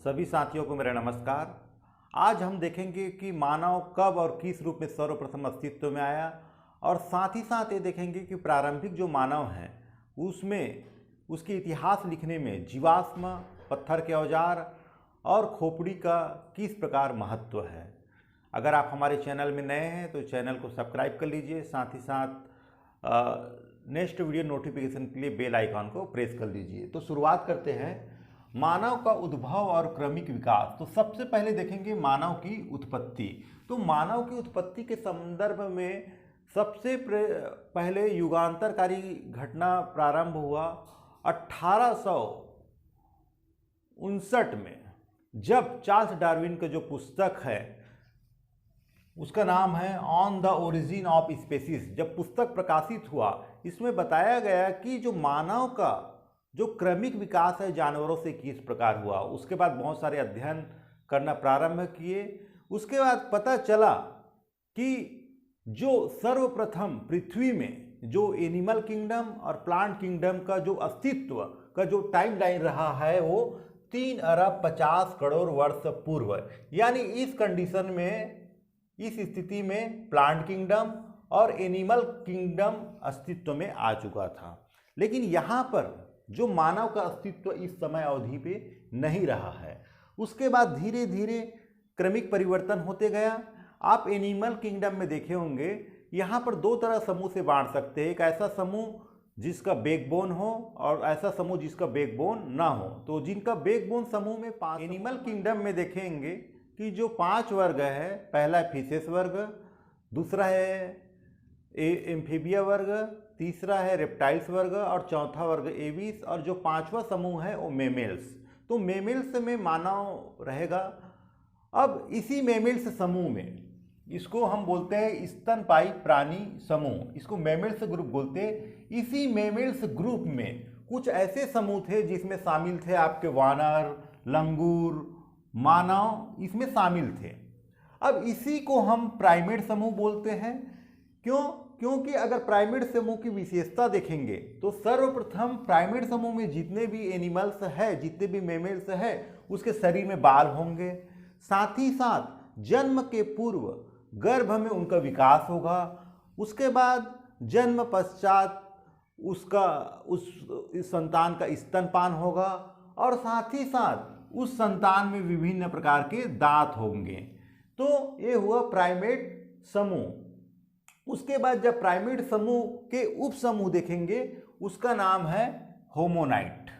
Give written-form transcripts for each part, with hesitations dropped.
सभी साथियों को मेरा नमस्कार। आज हम देखेंगे कि मानव कब और किस रूप में सर्वप्रथम अस्तित्व में आया, और साथ ही साथ ये देखेंगे कि प्रारंभिक जो मानव हैं उसमें उसके इतिहास लिखने में जीवाश्म, पत्थर के औजार और खोपड़ी का किस प्रकार महत्व है। अगर आप हमारे चैनल में नए हैं तो चैनल को सब्सक्राइब कर लीजिए, साथ ही साथ नेक्स्ट वीडियो नोटिफिकेशन के लिए बेल आइकॉन को प्रेस कर लीजिए। तो शुरुआत करते हैं मानव का उद्भव और क्रमिक विकास। तो सबसे पहले देखेंगे मानव की उत्पत्ति। तो मानव की उत्पत्ति के संदर्भ में सबसे पहले युगांतरकारी घटना प्रारंभ हुआ 1859 में, जब चार्ल्स डार्विन का जो पुस्तक है उसका नाम है on the origin of species, जब पुस्तक प्रकाशित हुआ, इसमें बताया गया कि जो मानव का जो क्रमिक विकास है जानवरों से किस प्रकार हुआ। उसके बाद बहुत सारे अध्ययन करना प्रारंभ किए। उसके बाद पता चला कि जो सर्वप्रथम पृथ्वी में जो एनिमल किंगडम और प्लांट किंगडम का जो अस्तित्व का जो टाइमलाइन रहा है वो 3 अरब 50 करोड़ वर्ष पूर्व, यानी इस कंडीशन में, इस स्थिति में प्लांट किंगडम और एनिमल किंगडम अस्तित्व में आ चुका था। लेकिन यहाँ पर जो मानव का अस्तित्व इस समय अवधि पे नहीं रहा है। उसके बाद धीरे धीरे क्रमिक परिवर्तन होते गया। आप एनिमल किंगडम में देखे होंगे, यहाँ पर 2 तरह समूह से बांट सकते हैं। एक ऐसा समूह जिसका बैकबोन हो और ऐसा समूह जिसका बैकबोन ना हो। तो जिनका बैकबोन समूह में 5 एनिमल किंगडम में देखेंगे कि जो 5 वर्ग है, पहला है फिशेस वर्ग, दूसरा है एम्फीबिया वर्ग, तीसरा है रेप्टाइल्स वर्ग और चौथा वर्ग एविस, और जो 5वां समूह है वो मेमेल्स। तो मेमेल्स में मानव रहेगा। अब इसी मेमेल्स समूह में, इसको हम बोलते हैं स्तनपायी प्राणी समूह, इसको मेमेल्स ग्रुप बोलते हैं। इसी मेमेल्स ग्रुप में कुछ ऐसे समूह थे जिसमें शामिल थे आपके वानर, लंगूर, मानव इसमें शामिल थे। अब इसी को हम प्राइमेट समूह बोलते हैं। क्योंकि अगर प्राइमेट समूह की विशेषता देखेंगे तो सर्वप्रथम प्राइमेट समूह में जितने भी एनिमल्स है, जितने भी मेमेल्स है, उसके शरीर में बाल होंगे। साथ ही साथ जन्म के पूर्व गर्भ में उनका विकास होगा। उसके बाद जन्म पश्चात उस संतान का स्तनपान होगा, और साथ ही साथ उस संतान में विभिन्न प्रकार के दांत होंगे। तो ये हुआ प्राइमेट समूह। उसके बाद जब प्राइमेट समूह के उप समूह देखेंगे, उसका नाम है होमोनाइट।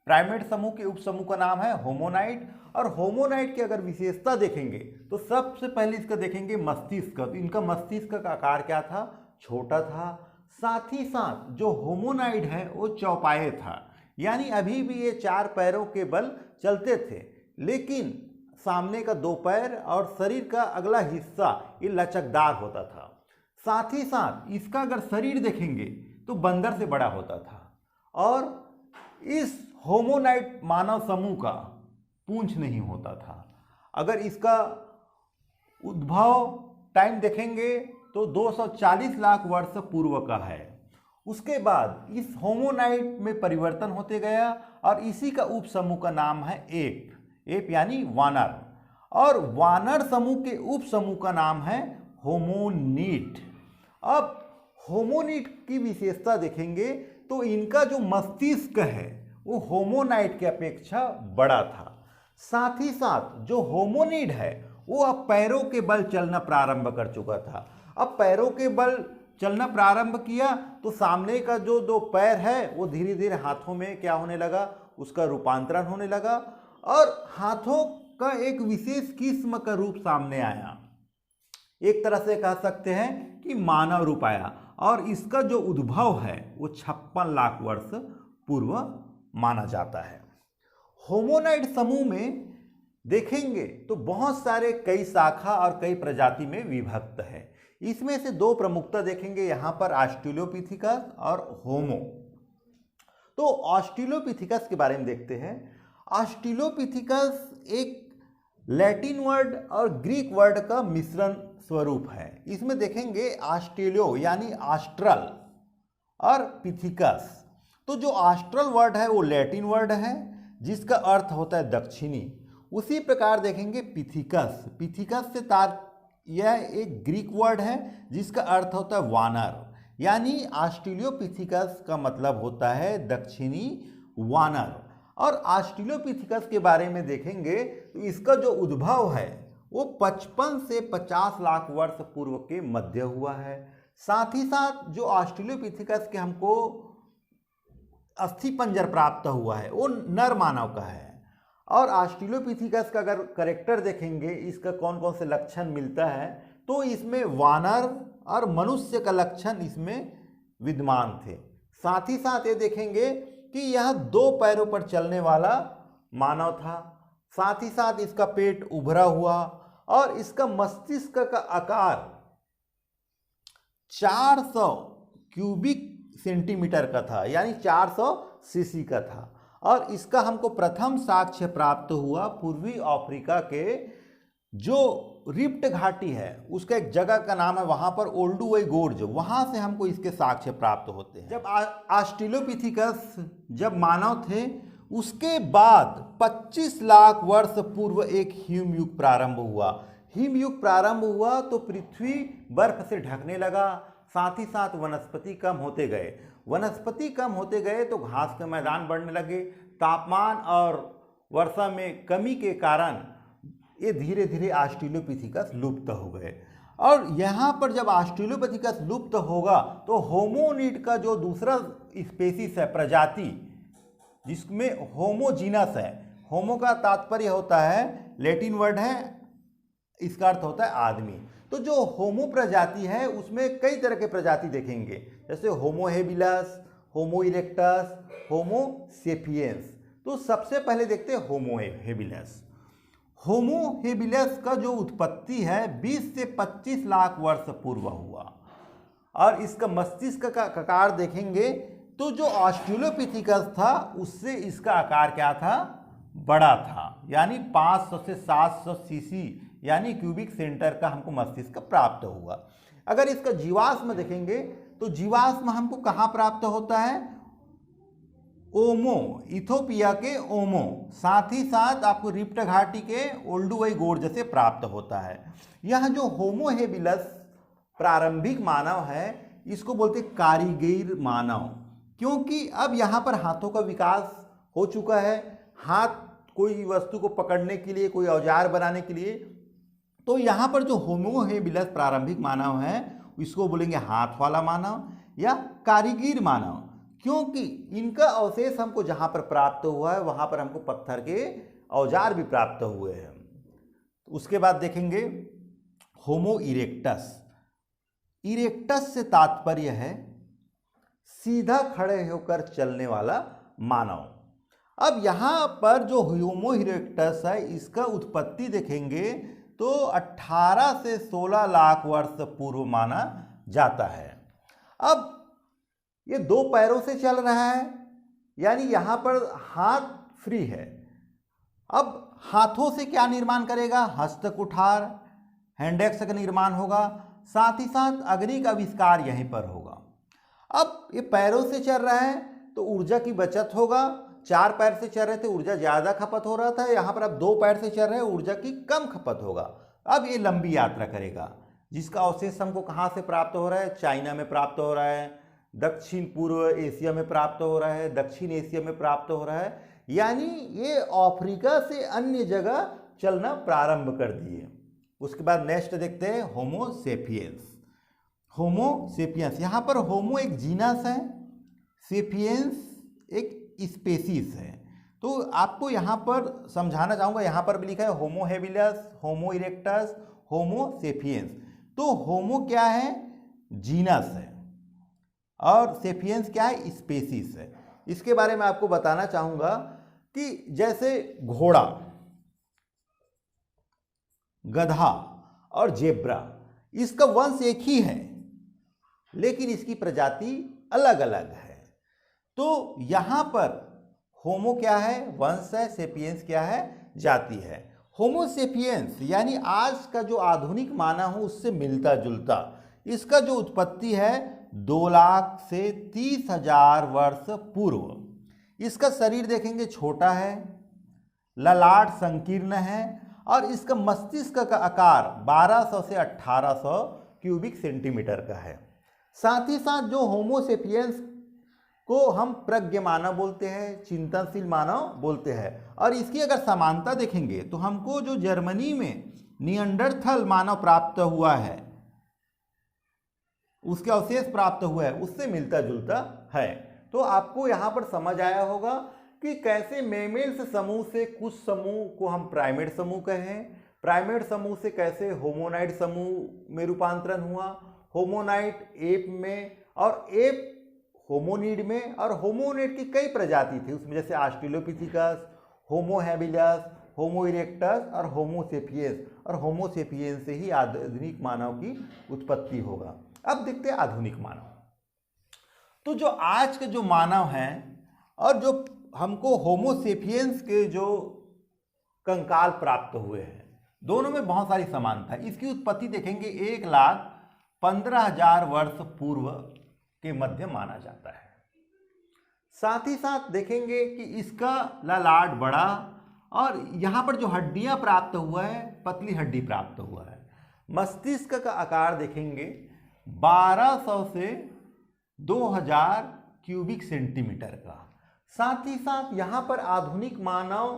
प्राइमेट समूह के उप समूह का नाम है होमोनाइट। और होमोनाइट की अगर विशेषता देखेंगे तो सबसे पहले इसका देखेंगे मस्तिष्क। तो इनका मस्तिष्क का आकार क्या था? छोटा था। साथ ही साथ जो होमोनाइट है वो चौपाए था, यानी अभी भी ये 4 पैरों के बल चलते थे, लेकिन सामने का 2 पैर और शरीर का अगला हिस्सा ये लचकदार होता था। साथ ही साथ इसका अगर शरीर देखेंगे तो बंदर से बड़ा होता था। और इस होमोनाइट मानव समूह का पूंछ नहीं होता था। अगर इसका उद्भव टाइम देखेंगे तो 240 लाख वर्ष पूर्व का है। उसके बाद इस होमोनाइट में परिवर्तन होते गया, और इसी का उप समूह का नाम है एप यानी वानर। और वानर समूह के उप समूह का नाम है होमोनिड। अब होमोनिड की विशेषता देखेंगे तो इनका जो मस्तिष्क है वो होमोनाइट के अपेक्षा बड़ा था। साथ ही साथ जो होमोनिड है वो अब पैरों के बल चलना प्रारंभ कर चुका था। अब पैरों के बल चलना प्रारंभ किया तो सामने का जो 2 पैर है वो धीरे धीरे हाथों में क्या होने लगा, उसका रूपांतरण होने लगा, और हाथों का एक विशेष किस्म का रूप सामने आया। एक तरह से कह सकते हैं कि मानव रूप आया। और इसका जो उद्भव है वो 56 लाख वर्ष पूर्व माना जाता है। होमोनाइड समूह में देखेंगे तो बहुत सारे कई शाखा और कई प्रजाति में विभक्त है। इसमें से 2 प्रमुखता देखेंगे यहाँ पर, ऑस्ट्रेलोपिथेकस और होमो। तो ऑस्ट्रेलोपिथेकस के बारे में देखते हैं। ऑस्ट्रेलोपिथेकस एक लैटिन वर्ड और ग्रीक वर्ड का मिश्रण स्वरूप है। इसमें देखेंगे ऑस्ट्रेलियो यानी ऑस्ट्रल और पिथिकस। तो जो ऑस्ट्रल वर्ड है वो लैटिन वर्ड है, जिसका अर्थ होता है दक्षिणी। उसी प्रकार देखेंगे पिथिकस, पिथिकस से यह एक ग्रीक वर्ड है जिसका अर्थ होता है वानर, यानी ऑस्ट्रेलियोपिथिकस का मतलब होता है दक्षिणी वानर। और ऑस्ट्रेलियोपिथिकस के बारे में देखेंगे तो इसका जो उद्भव है वो 55 से 50 लाख वर्ष पूर्व के मध्य हुआ है। साथ ही साथ जो ऑस्ट्रेलियोपिथिकस के हमको अस्थिपंजर प्राप्त हुआ है वो नर मानव का है। और ऑस्ट्रेलियोपिथिकस का अगर करेक्टर देखेंगे, इसका कौन कौन से लक्षण मिलता है, तो इसमें वानर और मनुष्य का लक्षण इसमें विद्यमान थे। साथ ही साथ ये देखेंगे कि यह 2 पैरों पर चलने वाला मानव था। साथ ही साथ इसका पेट उभरा हुआ और इसका मस्तिष्क का आकार 400 क्यूबिक सेंटीमीटर का था, यानी 400 सीसी का था। और इसका हमको प्रथम साक्ष्य प्राप्त हुआ पूर्वी अफ्रीका के जो रिफ्ट घाटी है उसका एक जगह का नाम है, वहां पर ओल्डुवई गोर्ज, वहां से हमको इसके साक्ष्य प्राप्त होते हैं। जब ऑस्ट्रेलियोपिथिकस जब मानव थे उसके बाद 25 लाख वर्ष पूर्व एक हिमयुग प्रारंभ हुआ। हिमयुग प्रारंभ हुआ तो पृथ्वी बर्फ से ढकने लगा, साथ ही साथ वनस्पति कम होते गए। वनस्पति कम होते गए तो घास के मैदान बढ़ने लगे। तापमान और वर्षा में कमी के कारण ये धीरे धीरे ऑस्ट्रेलियोपिथिकस लुप्त हो गए। और यहाँ पर जब ऑस्ट्रेलियोपिथिकस लुप्त होगा तो होमोनिड का जो दूसरा स्पेसीस है, प्रजाति, जिसमें होमोजीनस है, होमो का तात्पर्य होता है, लैटिन वर्ड है, इसका अर्थ होता है आदमी। तो जो होमो प्रजाति है उसमें कई तरह के प्रजाति देखेंगे, जैसे होमो हेबिलस, होमो इरेक्टस, होमो सेपियंस। तो सबसे पहले देखते हैं होमो हेबिलस। होमो हेबिलस का जो उत्पत्ति है 20 से 25 लाख वर्ष पूर्व हुआ। और इसका मस्तिष्क का आकार देखेंगे तो जो ऑस्ट्रेलियोपिथिकस था उससे इसका आकार क्या था, बड़ा था, यानी 500 से 700 सीसी यानी क्यूबिक सेंटर का हमको मस्तिष्क प्राप्त हुआ। अगर इसका जीवाश्म देखेंगे तो जीवाश्म हमको कहाँ प्राप्त होता है, ओमो, इथोपिया के ओमो, साथ ही साथ आपको रिफ्ट घाटी के ओल्डुवई गोर्ज से प्राप्त होता है। यह जो होमो हेबिलस प्रारंभिक मानव है इसको बोलते कारीगर मानव, क्योंकि अब यहाँ पर हाथों का विकास हो चुका है। हाथ कोई वस्तु को पकड़ने के लिए, कोई औजार बनाने के लिए, तो यहाँ पर जो होमो हेबिलस प्रारंभिक मानव है इसको बोलेंगे हाथ वाला मानव या कारीगर मानव, क्योंकि इनका अवशेष हमको जहाँ पर प्राप्त हुआ है वहाँ पर हमको पत्थर के औजार भी प्राप्त हुए हैं। उसके बाद देखेंगे होमो इरेक्टस। इरेक्टस से तात्पर्य है सीधा खड़े होकर चलने वाला मानव। अब यहाँ पर जो होमो इरेक्टस है इसका उत्पत्ति देखेंगे तो 18 से 16 लाख वर्ष पूर्व माना जाता है। अब ये 2 पैरों से चल रहा है, यानी यहाँ पर हाथ फ्री है। अब हाथों से क्या निर्माण करेगा, हस्तकुठार, हैंडेक्स का निर्माण होगा, साथ ही साथ अग्नि का आविष्कार यहीं पर होगा। अब ये पैरों से चल रहा है तो ऊर्जा की बचत होगा। 4 पैर से चल रहे थे ऊर्जा ज़्यादा खपत हो रहा था, यहाँ पर अब 2 पैर से चल रहे हैं ऊर्जा की कम खपत होगा। अब ये लंबी यात्रा करेगा, जिसका अवशेष हमको कहाँ से प्राप्त हो रहा है, चाइना में प्राप्त हो रहा है, दक्षिण पूर्व एशिया में प्राप्त हो रहा है, दक्षिण एशिया में प्राप्त हो रहा है, यानी ये अफ्रीका से अन्य जगह चलना प्रारंभ कर दिए। उसके बाद नेक्स्ट देखते हैं होमो सेपियंस। होमो सेपियंस, यहाँ पर होमो एक जीनस है, सेपियंस एक स्पेसीज है। तो आपको यहाँ पर समझाना चाहूँगा, यहाँ पर भी लिखा है होमो हेबिलस, होमो इरेक्टस, होमो सेपियंस। तो होमो क्या है, जीनस है, और सेपियंस क्या है, स्पेसीज है। इसके बारे में आपको बताना चाहूँगा कि जैसे घोड़ा, गधा और जेब्रा, इसका वंश एक ही है लेकिन इसकी प्रजाति अलग अलग है। तो यहाँ पर होमो क्या है, वंश है, सेपियंस क्या है, जाति है। होमो सेपियंस यानी आज का जो आधुनिक मानव हो उससे मिलता जुलता, इसका जो उत्पत्ति है 2 लाख से 30,000 वर्ष पूर्व, इसका शरीर देखेंगे छोटा है, ललाट संकीर्ण है और इसका मस्तिष्क का आकार 1200 से 1800 क्यूबिक सेंटीमीटर का है। साथ ही साथ जो होमोसेपियंस को हम प्रज्ञ मानव बोलते हैं, चिंतनशील मानव बोलते हैं, और इसकी अगर समानता देखेंगे तो हमको जो जर्मनी में निएंडरथल मानव प्राप्त हुआ है, उसके अवशेष प्राप्त हुआ है, उससे मिलता जुलता है। तो आपको यहाँ पर समझ आया होगा कि कैसे मेमेल्स समूह से कुछ समूह को हम प्राइमेट समूह कहें, प्राइमेट समूह से कैसे होमोनाइड समूह में रूपांतरण हुआ, होमोनाइड एप में और एप होमोनिड में, और होमोनिड की कई प्रजाति थी उसमें, जैसे ऑस्ट्रेलोपिथिकस, होमो हैबिलस, होमो इरेक्टस और होमो सेपियंस, और होमो सेपियंस से ही आधुनिक मानव की उत्पत्ति होगा। अब देखते हैं आधुनिक मानव। तो जो आज के जो मानव हैं और जो हमको होमो सेपियंस के जो कंकाल प्राप्त हुए हैं, दोनों में बहुत सारी समानता है। इसकी उत्पत्ति देखेंगे 1,15,000 वर्ष पूर्व के मध्य माना जाता है। साथ ही साथ देखेंगे कि इसका ललाट बड़ा, और यहाँ पर जो हड्डियाँ प्राप्त हुआ है, पतली हड्डी प्राप्त हुआ है। मस्तिष्क का आकार देखेंगे 1200 से 2000 क्यूबिक सेंटीमीटर का। साथ ही साथ यहाँ पर आधुनिक मानव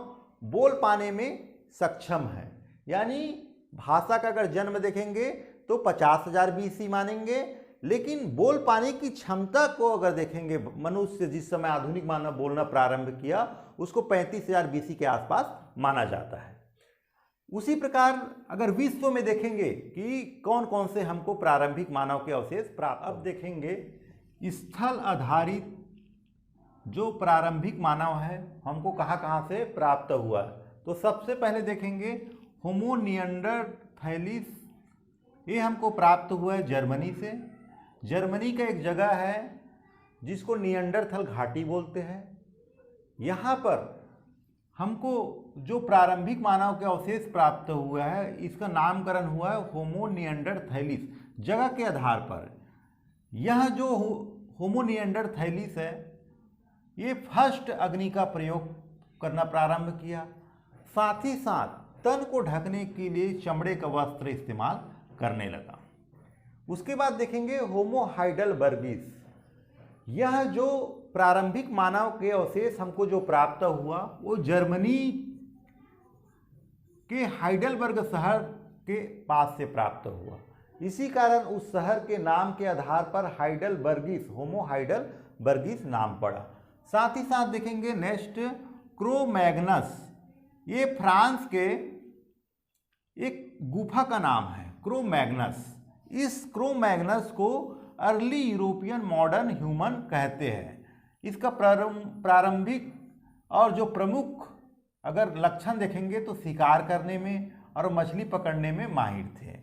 बोल पाने में सक्षम है, यानी भाषा का अगर जन्म देखेंगे तो 50,000 BC मानेंगे, लेकिन बोल पाने की क्षमता को अगर देखेंगे, मनुष्य जिस समय आधुनिक मानव बोलना प्रारंभ किया उसको 35,000 BC के आसपास माना जाता है। उसी प्रकार अगर विश्व में देखेंगे कि कौन कौन से हमको प्रारंभिक मानव के अवशेष प्राप्त, अब देखेंगे स्थल आधारित जो प्रारंभिक मानव है हमको कहाँ कहाँ से प्राप्त हुआ है। तो सबसे पहले देखेंगे होमो निएंडरथैलिस, ये हमको प्राप्त हुआ है जर्मनी से। जर्मनी का एक जगह है जिसको निएंडरथल घाटी बोलते हैं। यहाँ पर हमको जो प्रारंभिक मानव के अवशेष प्राप्त हुआ है, इसका नामकरण हुआ है होमो निएंडरथैलिस जगह के आधार पर। यह जो होमो निएंडरथैलिस है, ये फर्स्ट अग्नि का प्रयोग करना प्रारंभ किया। साथ ही साथ तन को ढकने के लिए चमड़े का वस्त्र इस्तेमाल करने लगा। उसके बाद देखेंगे होमो हाइडलबर्गिस, यह जो प्रारंभिक मानव के अवशेष हमको जो प्राप्त हुआ वो जर्मनी के हाइडलबर्ग शहर के पास से प्राप्त हुआ। इसी कारण उस शहर के नाम के आधार पर हाइडलबर्गिस, होमो हाइडलबर्गिस नाम पड़ा। साथ ही साथ देखेंगे नेक्स्ट क्रो-मैग्नस, ये फ्रांस के एक गुफा का नाम है क्रो-मैग्नस। इस क्रो-मैग्नस को अर्ली यूरोपियन मॉडर्न ह्यूमन कहते हैं। इसका प्रारंभिक और जो प्रमुख अगर लक्षण देखेंगे तो शिकार करने में और मछली पकड़ने में माहिर थे।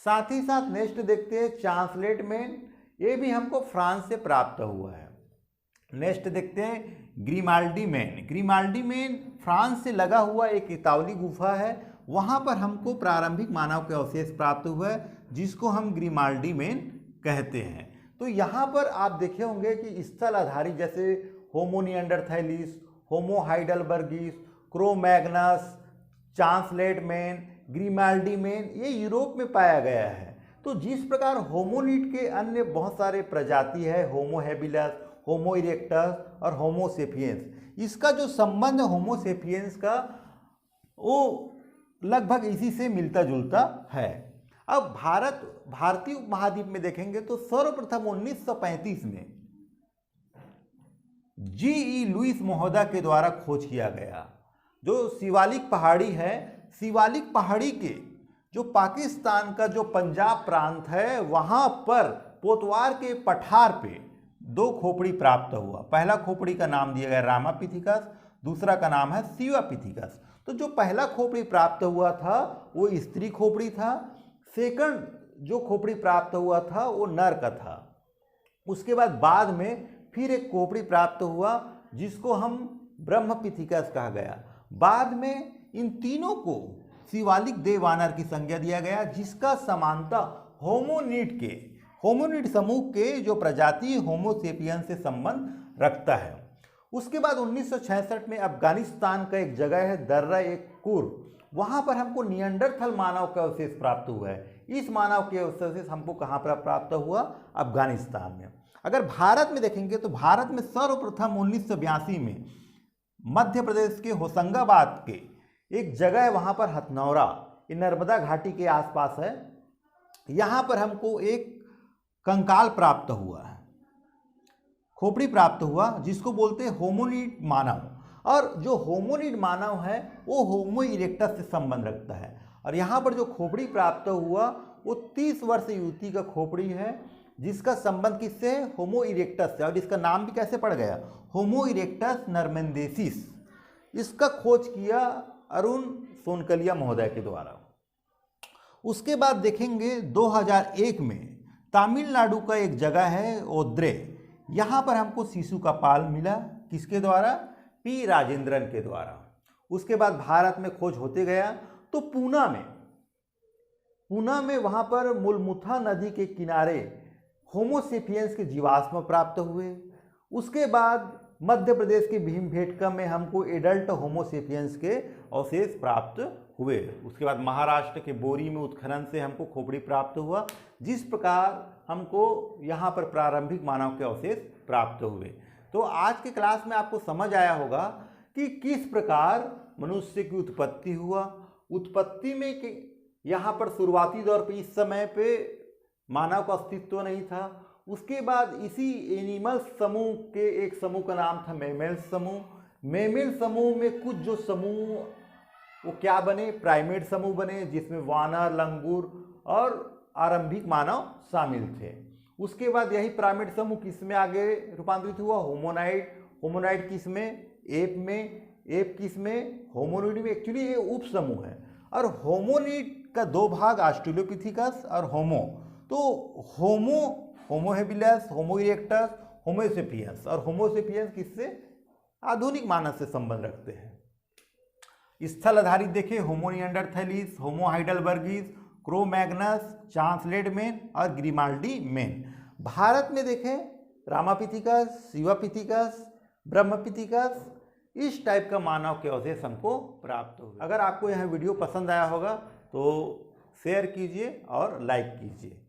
साथ ही साथ नेक्स्ट देखते हैं चांसलेटमैन, ये भी हमको फ्रांस से प्राप्त हुआ है। नेक्स्ट देखते हैं Grimaldi man. Grimaldi man France से लगा हुआ एक इतावली गुफा है, वहाँ पर हमको प्रारंभिक मानव के अवशेष प्राप्त हुआ है जिसको हम ग्रिमाल्डी मैन कहते हैं। तो यहाँ पर आप देखे होंगे कि स्थल आधारित जैसे होमो निएंडरथैलिस, होमो हाइडलबर्गिस, क्रो-मैग्नस, चांसलेटमैन, ग्रिमाल्डी मैन, ये यूरोप में पाया गया है। तो जिस प्रकार होमोनिड के अन्य बहुत सारे प्रजाति है, होमो हैबिलस, होमो इरेक्टस और होमो सेपियंस, इसका जो संबंध होमो सेपियंस का वो लगभग इसी से मिलता जुलता है। अब भारतीय उपमहाद्वीप में देखेंगे तो सर्वप्रथम 1935 में G.E. लुईस महोदय के द्वारा खोज किया गया। जो शिवालिक पहाड़ी है, शिवालिक पहाड़ी के जो पाकिस्तान का जो पंजाब प्रांत है, वहाँ पर पोतवार के पठार पे 2 खोपड़ी प्राप्त हुआ। पहला खोपड़ी का नाम दिया गया रामापिथिकस, दूसरा का नाम है शिवापिथिकस। तो जो पहला खोपड़ी प्राप्त हुआ था वो स्त्री खोपड़ी था, सेकंड जो खोपड़ी प्राप्त हुआ था वो नर का था। उसके बाद में फिर एक खोपड़ी प्राप्त हुआ जिसको हम ब्रह्मपिथिकस कहा गया। बाद में इन तीनों को शिवालिक देववानर की संज्ञा दिया गया, जिसका समानता होमोनिड समूह के जो प्रजाति होमो सेपियंस से संबंध रखता है। उसके बाद 1966 में अफगानिस्तान का एक जगह है दर्रा एक कुर, वहाँ पर हमको नियंडरथल मानव का अवशेष प्राप्त हुआ है। इस मानव के अवशेष हमको कहाँ पर प्राप्त हुआ? अफगानिस्तान में। अगर भारत में देखेंगे तो भारत में सर्वप्रथम 1982 में मध्य प्रदेश के होशंगाबाद के एक जगह है, वहाँ पर हथनौरा, ये नर्मदा घाटी के आसपास है, यहाँ पर हमको एक कंकाल प्राप्त हुआ है, खोपड़ी प्राप्त हुआ, जिसको बोलते हैं होमोनिड मानव। और जो होमोनिड मानव है वो होमो इरेक्टस से संबंध रखता है। और यहाँ पर जो खोपड़ी प्राप्त हुआ वो 30 वर्ष युवती का खोपड़ी है, जिसका संबंध किससे है? होमो इरेक्टस से। और इसका नाम भी कैसे पड़ गया? होमो इरेक्टस नर्मेंदेसिस। इसका खोज किया अरुण सोनकलिया महोदय के द्वारा। उसके बाद देखेंगे 2001 में तमिलनाडु का एक जगह है ओद्रे, यहाँ पर हमको शिशु का पाल मिला, किसके द्वारा? पी राजेंद्रन के द्वारा। उसके बाद भारत में खोज होते गया तो पूना में वहाँ पर मुलमुथा नदी के किनारे होमोसेपियंस के जीवाश्म प्राप्त हुए। उसके बाद मध्य प्रदेश के भीमबेटका में हमको एडल्ट होमोसेपियंस के अवशेष प्राप्त हुए। उसके बाद महाराष्ट्र के बोरी में उत्खनन से हमको खोपड़ी प्राप्त हुआ। जिस प्रकार हमको यहाँ पर प्रारंभिक मानव के अवशेष प्राप्त हुए। तो आज के क्लास में आपको समझ आया होगा कि किस प्रकार मनुष्य की उत्पत्ति हुआ। उत्पत्ति में कि यहाँ पर शुरुआती दौर पे इस समय पे मानव का अस्तित्व नहीं था। उसके बाद इसी एनिमल समूह के एक समूह का नाम था मैमल समूह। मैमल समूह में कुछ जो समूह वो क्या बने? प्राइमेट समूह बने, जिसमें वानर, लंगूर और आरंभिक मानव शामिल थे। उसके बाद यही प्राइमेट समूह किस में आगे रूपांतरित हुआ? होमोनाइड। होमोनाइड किस में? एप में। एप किस में? होमोनिड में। एक्चुअली ये उप समूह है। और होमोनिड का दो भाग, ऑस्ट्रेलोपिथेकस और होमो। तो होमो हेबिलस, होमो इरेक्टस, होमोसेपियंस। और होमोसेपियंस किससे? आधुनिक मानव से संबंध रखते हैं। स्थल आधारित देखें, होमो निएंडरथैलिस, होमो हाइडेलबर्गिस, क्रो-मैग्नस, चांसलेडमैन और ग्रिमाल्डी मैन। भारत में देखें रामापिथिकस, शिवापिथिकस, ब्रह्मपिथिकस, इस टाइप का मानव के अवशेष हमको प्राप्त हुए। अगर आपको यह वीडियो पसंद आया होगा तो शेयर कीजिए और लाइक कीजिए।